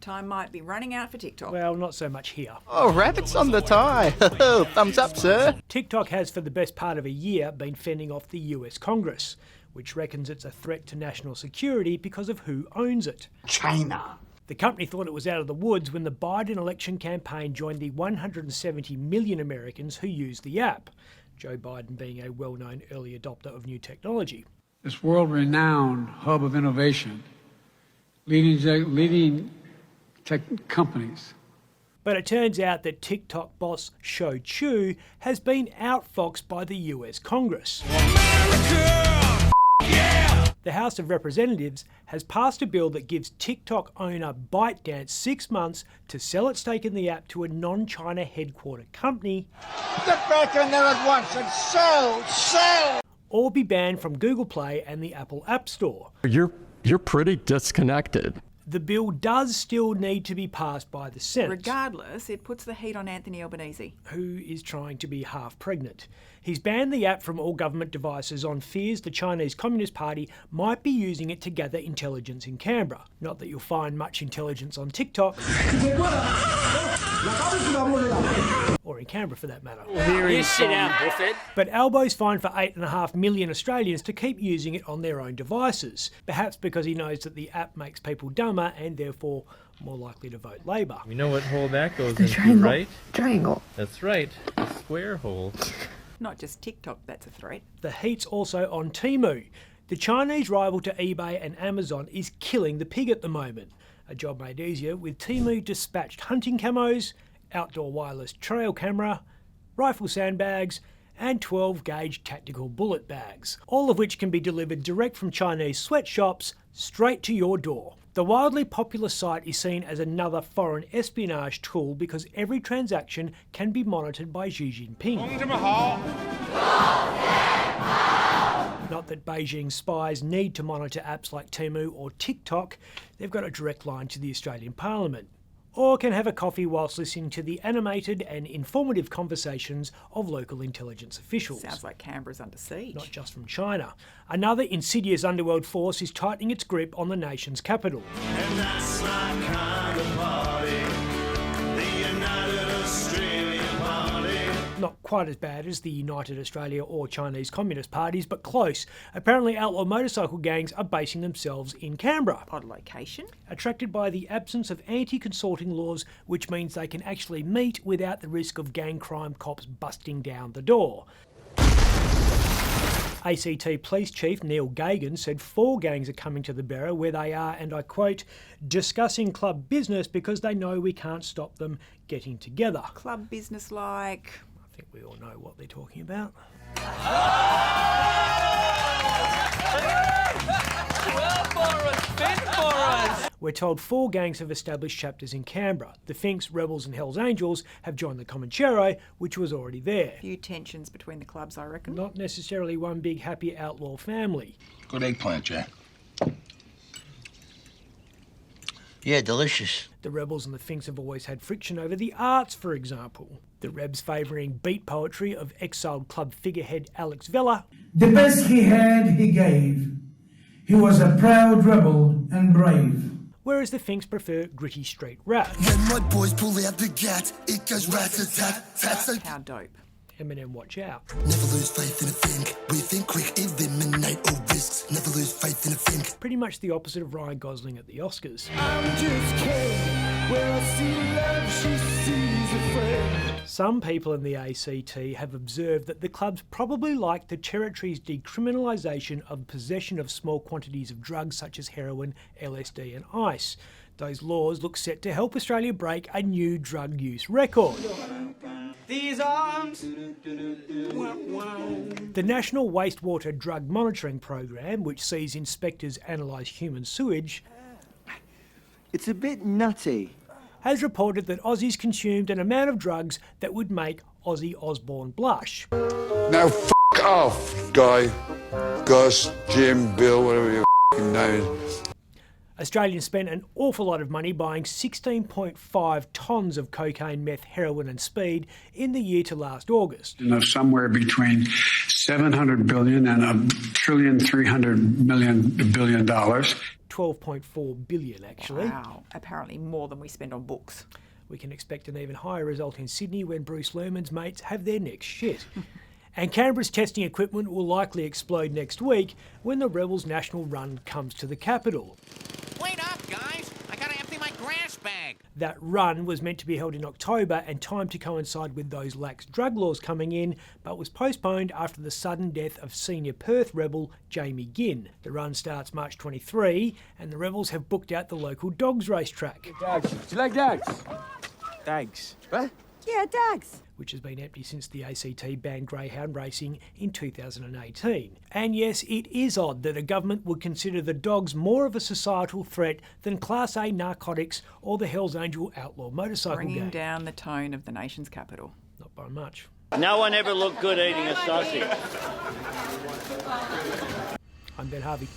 Time might be running out for TikTok. Well, not so much here. Oh, rabbits on the tie. Thumbs up, sir. TikTok has for the best part of a year been fending off the US Congress, which reckons it's a threat to national security because of who owns it. China. The company thought it was out of the woods when the Biden election campaign joined the 170 million Americans who use the app, Joe Biden being a well-known early adopter of new technology. This world-renowned hub of innovation, leading tech companies. But it turns out that TikTok boss Shou Chew has been outfoxed by the US Congress. America! Yeah! The House of Representatives has passed a bill that gives TikTok owner ByteDance 6 months to sell its stake in the app to a non-China headquartered company. Get back in there at once and sell! Or be banned from Google Play and the Apple App Store. You're pretty disconnected. The bill does still need to be passed by the Senate. Regardless, it puts the heat on Anthony Albanese, who is trying to be half pregnant. He's banned the app from all government devices on fears the Chinese Communist Party might be using it to gather intelligence in Canberra. Not that you'll find much intelligence on TikTok. Or in Canberra for that matter. You sit down, Buffett. But Albo's fined for 8.5 million Australians to keep using it on their own devices, perhaps because he knows that the app makes people dumber and therefore more likely to vote Labor. You know what hole that goes the into, triangle. right? Triangle. That's right, the square hole. not just TikTok that's a threat. The heat's also on Temu. The Chinese rival to eBay and Amazon is killing the pig at the moment. A job made easier with Temu dispatched hunting camos, outdoor wireless trail camera, rifle sandbags, and 12-gauge tactical bullet bags, all of which can be delivered direct from Chinese sweatshops straight to your door. The wildly popular site is seen as another foreign espionage tool because every transaction can be monitored by Xi Jinping. Not that Beijing spies need to monitor apps like Temu or TikTok, they've got a direct line to the Australian Parliament. Or can have a coffee whilst listening to the animated and informative conversations of local intelligence officials. Sounds like Canberra's under siege. Not just from China. Another insidious underworld force is tightening its grip on the nation's capital. And that's my kind of party, the United Australian Party. Not quite as bad as the United Australia or Chinese Communist parties, but close. Apparently outlaw motorcycle gangs are basing themselves in Canberra. Odd location. Attracted by the absence of anti-consorting laws, which means they can actually meet without the risk of gang crime cops busting down the door. ACT Police Chief Neil Gagan said 4 gangs are coming to the Berra where they are, and I quote, discussing club business because they know we can't stop them getting together. Club business like... I think we all know what they're talking about. We're told 4 gangs have established chapters in Canberra. The Finks, Rebels and Hells Angels have joined the Comanchero, which was already there. Few tensions between the clubs, I reckon. Not necessarily one big happy outlaw family. Good eggplant, Jack. Yeah, delicious. The Rebels and the Finks have always had friction over the arts, for example. The Rebs favouring beat poetry of exiled club figurehead Alex Vella. The best he had, he gave. He was a proud rebel and brave. Whereas the Finks prefer gritty street rap. When my boys pull out the gat, it goes rat-a-tat-tat. How dope. Eminem, watch out. Never lose faith in a thing. We think quick, eliminate all risks. Never lose faith in a thing. Pretty much the opposite of Ryan Gosling at the Oscars. I'm just kidding. Where I see love, she sees a friend. Some people in the ACT have observed that the clubs probably like the territory's decriminalisation of possession of small quantities of drugs such as heroin, LSD and ice. Those laws look set to help Australia break a new drug use record. These arms. The National Wastewater Drug Monitoring Program, which sees inspectors analyse human sewage, it's a bit nutty, has reported that Aussies consumed an amount of drugs that would make Ozzy Osbourne blush. Now f*** off, Guy, Gus, Jim, Bill, whatever your f***ing name is. Australians spent an awful lot of money buying 16.5 tonnes of cocaine, meth, heroin and speed in the year to last August. Somewhere between $700 billion and $1.3 billion. 12 12.4 billion actually. Wow, apparently more than we spend on books. We can expect an even higher result in Sydney when Bruce Lerman's mates have their necks shit. And Canberra's testing equipment will likely explode next week when the Rebels' national run comes to the capital. Wait up, guys! I gotta empty my grass bag! That run was meant to be held in October and timed to coincide with those lax drug laws coming in, but was postponed after the sudden death of senior Perth rebel Jamie Ginn. The run starts March 23, and the Rebels have booked out the local dogs racetrack. Dags. Do you like dags? Dags. What? Yeah, dags. Which has been empty since the ACT banned greyhound racing in 2018. And yes, it is odd that a government would consider the dogs more of a societal threat than Class A narcotics or the Hells Angel outlaw motorcycle Bringing gang. down the tone of the nation's capital. Not by much. No one ever looked good eating a sausage. I'm Ben Harvey.